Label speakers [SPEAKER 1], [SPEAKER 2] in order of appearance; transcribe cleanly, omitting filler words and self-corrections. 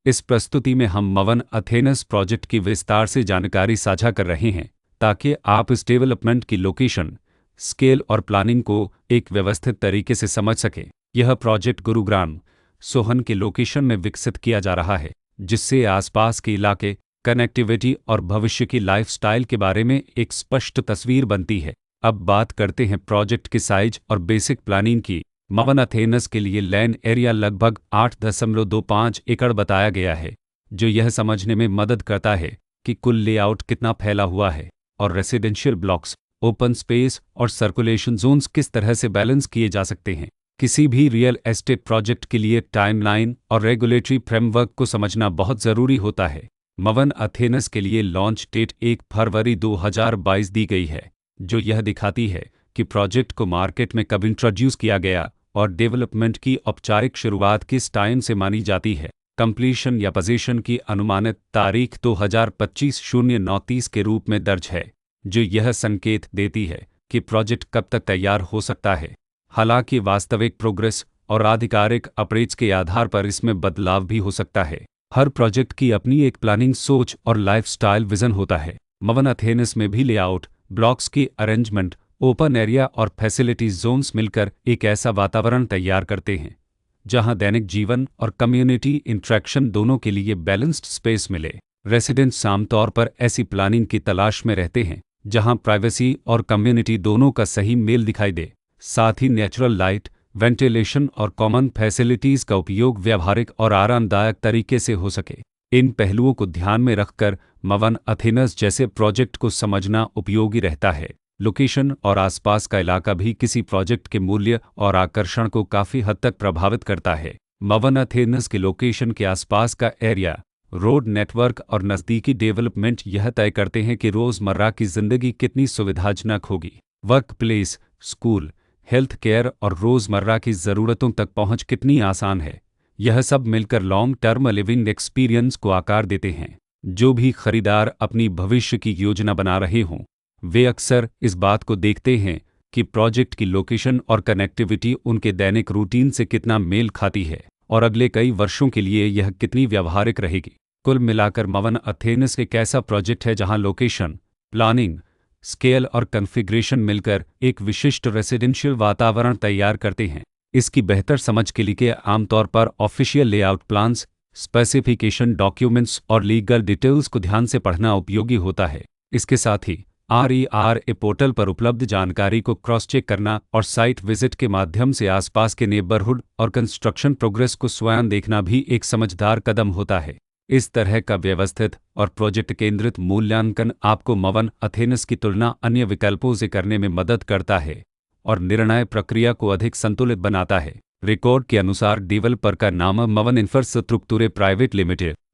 [SPEAKER 1] इस प्रस्तुति में हम मवन अथेनस प्रोजेक्ट की विस्तार से जानकारी साझा कर रहे हैं ताकि आप इस डेवलपमेंट की लोकेशन, स्केल और प्लानिंग को एक व्यवस्थित तरीके से समझ सकें। यह प्रोजेक्ट गुरुग्राम, सोहन के लोकेशन में विकसित किया जा रहा है, जिससे आसपास के इलाके, कनेक्टिविटी और भविष्य की लाइफस्टाइल के बारे में एक स्पष्ट तस्वीर बनती है। अब बात करते हैं प्रोजेक्ट के साइज और बेसिक प्लानिंग की। मवन अथेनस के लिए लैंड एरिया लगभग 8.25 एकड़ बताया गया है, जो यह समझने में मदद करता है कि कुल लेआउट कितना फैला हुआ है और रेसिडेंशियल ब्लॉक्स, ओपन स्पेस और सर्कुलेशन जोन्स किस तरह से बैलेंस किए जा सकते हैं। किसी भी रियल एस्टेट प्रोजेक्ट के लिए टाइमलाइन और रेगुलेटरी फ्रेमवर्क को समझना बहुत ज़रूरी होता है। मवन अथेनस के लिए लॉन्च डेट 1 फरवरी 2022 दी गई है, जो यह दिखाती है कि प्रोजेक्ट को मार्केट में कब इंट्रोड्यूस किया गया और डेवलपमेंट की औपचारिक शुरुआत किस टाइम से मानी जाती है। कंप्लीशन या पोजीशन की अनुमानित तारीख 2025-09-30 के रूप में दर्ज है, जो यह संकेत देती है कि प्रोजेक्ट कब तक तैयार हो सकता है। हालांकि वास्तविक प्रोग्रेस और आधिकारिक अपडेट्स के आधार पर इसमें बदलाव भी हो सकता है। हर प्रोजेक्ट की अपनी एक प्लानिंग सोच और लाइफस्टाइल विजन होता है। मवन अथेनस में भी लेआउट, ब्लॉक्स की अरेंजमेंट, ओपन एरिया और फैसिलिटीज जोन्स मिलकर एक ऐसा वातावरण तैयार करते हैं जहां दैनिक जीवन और कम्युनिटी इंट्रैक्शन दोनों के लिए बैलेंस्ड स्पेस मिले। रेसिडेंट्स आमतौर पर ऐसी प्लानिंग की तलाश में रहते हैं जहां प्राइवेसी और कम्युनिटी दोनों का सही मेल दिखाई दे। साथ ही नेचुरल लाइट, वेंटिलेशन और कॉमन फैसिलिटीज का उपयोग व्यावहारिक और आरामदायक तरीके से हो सके। इन पहलुओं को ध्यान में रखकर मवन अथेनस जैसे प्रोजेक्ट को समझना उपयोगी रहता है। लोकेशन और आसपास का इलाका भी किसी प्रोजेक्ट के मूल्य और आकर्षण को काफ़ी हद तक प्रभावित करता है। मवन अथेनस के लोकेशन के आसपास का एरिया, रोड नेटवर्क और नज़दीकी डेवलपमेंट यह तय करते हैं कि रोज़मर्रा की ज़िंदगी कितनी सुविधाजनक होगी। Work place, school, health care और रोज़मर्रा की ज़रूरतों तक पहुंच कितनी आसान है। यह सब मिलकर लॉन्ग टर्म लिविंग एक्सपीरियंस को आकार देते हैं। जो भी खरीदार अपनी भविष्य की योजना बना रहे हों, वे अक्सर इस बात को देखते हैं कि प्रोजेक्ट की लोकेशन और कनेक्टिविटी उनके दैनिक रूटीन से कितना मेल खाती है और अगले कई वर्षों के लिए यह कितनी व्यावहारिक रहेगी। कुल मिलाकर मवन अथेनस एक ऐसा प्रोजेक्ट है जहां लोकेशन, प्लानिंग, स्केल और कॉन्फ़िगरेशन मिलकर एक विशिष्ट रेसिडेंशियल वातावरण तैयार करते हैं। इसकी बेहतर समझ के लिए आमतौर पर official layout plans, specification documents और लीगल डिटेल्स को ध्यान से पढ़ना उपयोगी होता है। इसके साथ ही RERA पोर्टल पर उपलब्ध जानकारी को क्रॉस चेक करना और साइट विजिट के माध्यम से आसपास के नेबरहुड और कंस्ट्रक्शन प्रोग्रेस को स्वयं देखना भी एक समझदार कदम होता है। इस तरह का व्यवस्थित और प्रोजेक्ट केंद्रित मूल्यांकन आपको मवन अथेनस की तुलना अन्य विकल्पों से करने में मदद करता है और निर्णय प्रक्रिया को अधिक संतुलित बनाता है। रिकॉर्ड के अनुसार डेवलपर का नाम मवन इंफ्रास्ट्रक्चर प्राइवेट लिमिटेड